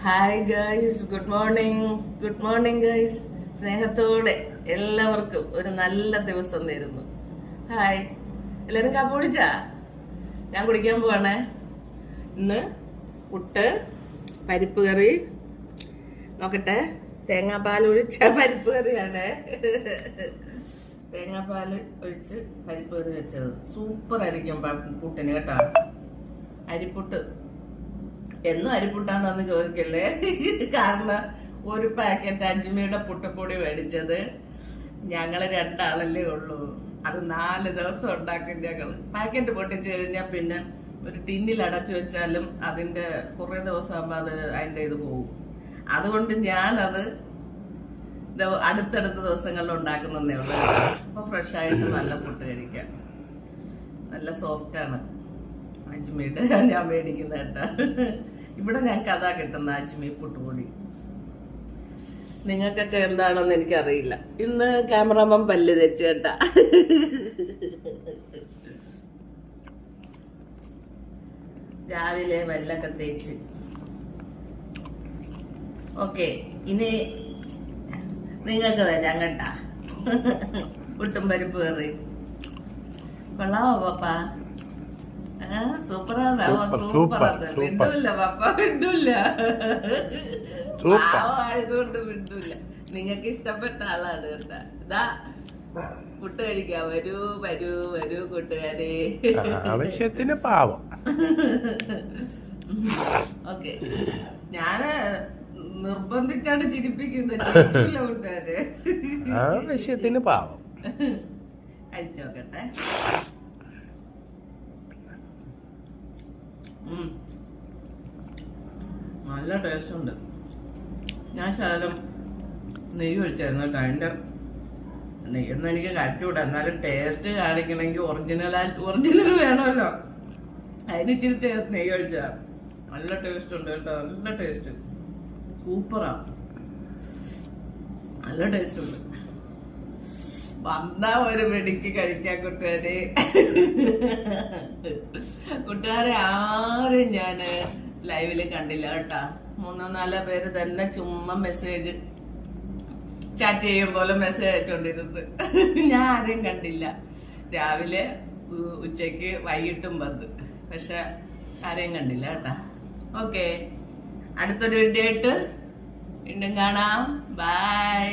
Hi guys, good morning guys. സ്നേഹത്തോടെ എല്ലാവർക്കും ഒരു നല്ല ദിവസം നേരുന്നു. ഹായ്, എല്ലാവരും കാപ്പി കുടിച്ചാ? ഞാൻ കുടിക്കാൻ പോവാണേ. ഇന്ന് പുട്ട്, പരിപ്പ് കറി, നോക്കട്ടെ, തേങ്ങാപ്പാൽ ഒഴിച്ച പരിപ്പ് കറിയാണ്. തേങ്ങാപ്പാൽ ഒഴിച്ച് പരിപ്പ് കറി വെച്ചത് സൂപ്പർ ആയിരിക്കും പുട്ടിന് കേട്ടോ. അരിപ്പുട്ട് എന്നും അരിപ്പുട്ടാണെന്ന് ചോദിക്കല്ലേ, കാരണം ഒരു പാക്കറ്റ് അജ്മിയുടെ പുട്ടുപൊടി മേടിച്ചത് ഞങ്ങള് 2 ആളല്ലേ ഉള്ളൂ. അത് 4 ദിവസം ഉണ്ടാക്കും ഞങ്ങള്. പാക്കറ്റ് പൊട്ടിച്ചു കഴിഞ്ഞാൽ പിന്നെ ഒരു ടിന്നിൽ അടച്ചു വെച്ചാലും അതിന്റെ കുറെ ദിവസം ആകുമ്പോ അത് അതിന്റെ ഇത് പോകും. അതുകൊണ്ട് ഞാനത് അടുത്തടുത്ത ദിവസങ്ങളിൽ ഉണ്ടാക്കുന്നതേ ഉള്ളൂ. അപ്പൊ ഫ്രഷ് ആയിട്ട് നല്ല പുട്ട് കഴിക്കാം. നല്ല സോഫ്റ്റ് ആണ് അജ്മിയുടെ ഞാൻ മേടിക്കുന്ന കേട്ടാ. ഇവിടെ ഞങ്ങൾക്ക് അതാ കിട്ടുന്ന അജ്മി പുട്ടുപൊടി. നിങ്ങൾക്കൊക്കെ എന്താണെന്ന് എനിക്കറിയില്ല. ഇന്ന് ക്യാമറമാൻ പല്ല് തെച്ച് കേട്ടാ. രാവിലെ പല്ലൊക്കെ തേച്ച് ഓക്കെ. ഇനി നിങ്ങൾക്ക് തരാം കേട്ടാ പുട്ടും പരിപ്പ് കറി. കൊള്ളാവോ പാപ്പാ? സൂപ്പറാണ്. വിടൂല്ല പപ്പ, വിടൂല്ല. ആയതുകൊണ്ട് വിടൂല്ല. നിങ്ങൾക്ക് ഇഷ്ടപ്പെട്ട ആളാണ് കേട്ടാ. ഇതാ പുട്ട് കഴിക്കാം. വരൂ വരൂ വരൂ കൂട്ടുകാരെ. ആവശ്യത്തിന് പാവം. ഓക്കെ, ഞാന് നിർബന്ധിച്ചാണ് ചിരിപ്പിക്കുന്നത്. കൂട്ടുകാരെ ആവശ്യത്തിന് പാവം. കഴിച്ചു നോക്കട്ടെ. നല്ല ടേസ്റ്റ് ഉണ്ട്. ഞാൻ ശകലം നെയ്യ് ഒഴിച്ചായിരുന്നു കേട്ടോ. അതിന്റെ നെയ്യൊന്നും എനിക്ക് കഴിച്ചുകൂടാ. എന്നാലും ടേസ്റ്റ് കാണിക്കണമെങ്കിൽ ഒറിജിനൽ വേണമല്ലോ. അതിന് ഇച്ചിരി നെയ്യ് ഒഴിച്ചാ നല്ല ടേസ്റ്റ് ഉണ്ട് കേട്ടോ. നല്ല ടേസ്റ്റ്, സൂപ്പറാ, നല്ല ടേസ്റ്റ് ഉണ്ട്. വന്നാ ഒരു വെടിക്ക് കഴിക്കാൻ കൂട്ടുകാരെ. കൂട്ടുകാരെ ആരും ഞാന് ലൈവില് കണ്ടില്ല കേട്ടാ. 3-4 പേര് തന്നെ ചുമ്മാ മെസ്സേജ് ചാറ്റ് ചെയ്യും പോലെ മെസ്സേജ് അയച്ചോണ്ടിരുന്നത്. ഞാൻ ആരെയും കണ്ടില്ല. രാവിലെ, ഉച്ചക്ക്, വൈകിട്ടും വന്ന്. പക്ഷെ ആരെയും കണ്ടില്ല കേട്ടാ. ഓക്കെ, അടുത്തൊരു വീഡിയോ ആയിട്ട് വീണ്ടും കാണാം. ബൈ.